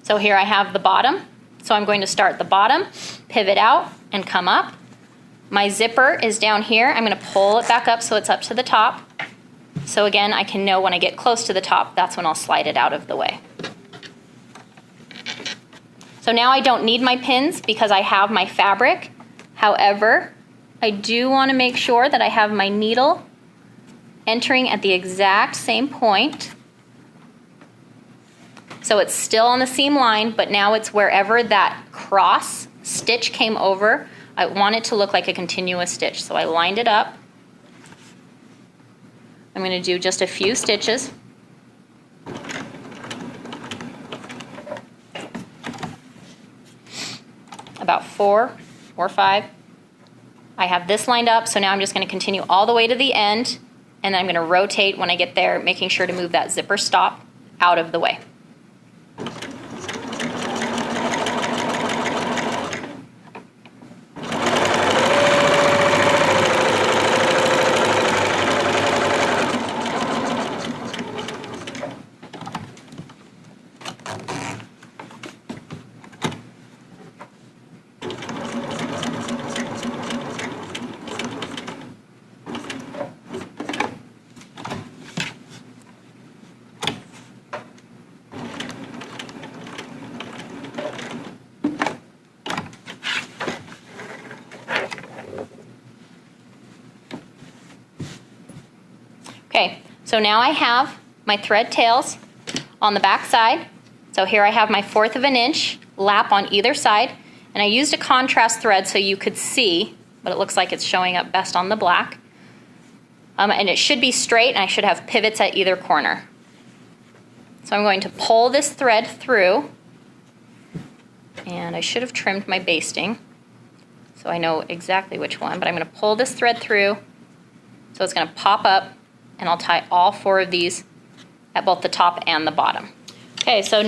So here I have the bottom. So I'm going to start the bottom, pivot out, and come up. My zipper is down here. I'm going to pull it back up so it's up to the top. So again, I can know when I get close to the top, that's when I'll slide it out of the way. So now I don't need my pins because I have my fabric. However, I do want to make sure that I have my needle entering at the exact same point. So it's still on the seam line, but now it's wherever that cross stitch came over. I want it to look like a continuous stitch. So I lined it up. I'm going to do just a few stitches. About 4 or 5. I have this lined up, so now I'm just going to continue all the way to the end, and then I'm going to rotate when I get there, making sure to move that zipper stop out of the way. Okay, so now I have my thread tails on the back side. So here I have my 1/4 of an inch lap on either side, and I used a contrast thread so you could see, but it looks like it's showing up best on the black. And it should be straight, and I should have pivots at either corner. So I'm going to pull this thread through, and I should have trimmed my basting so I know exactly which one, but I'm going to pull this thread through so it's going to pop up, and I'll tie all 4 of these at both the top and the bottom. Okay, so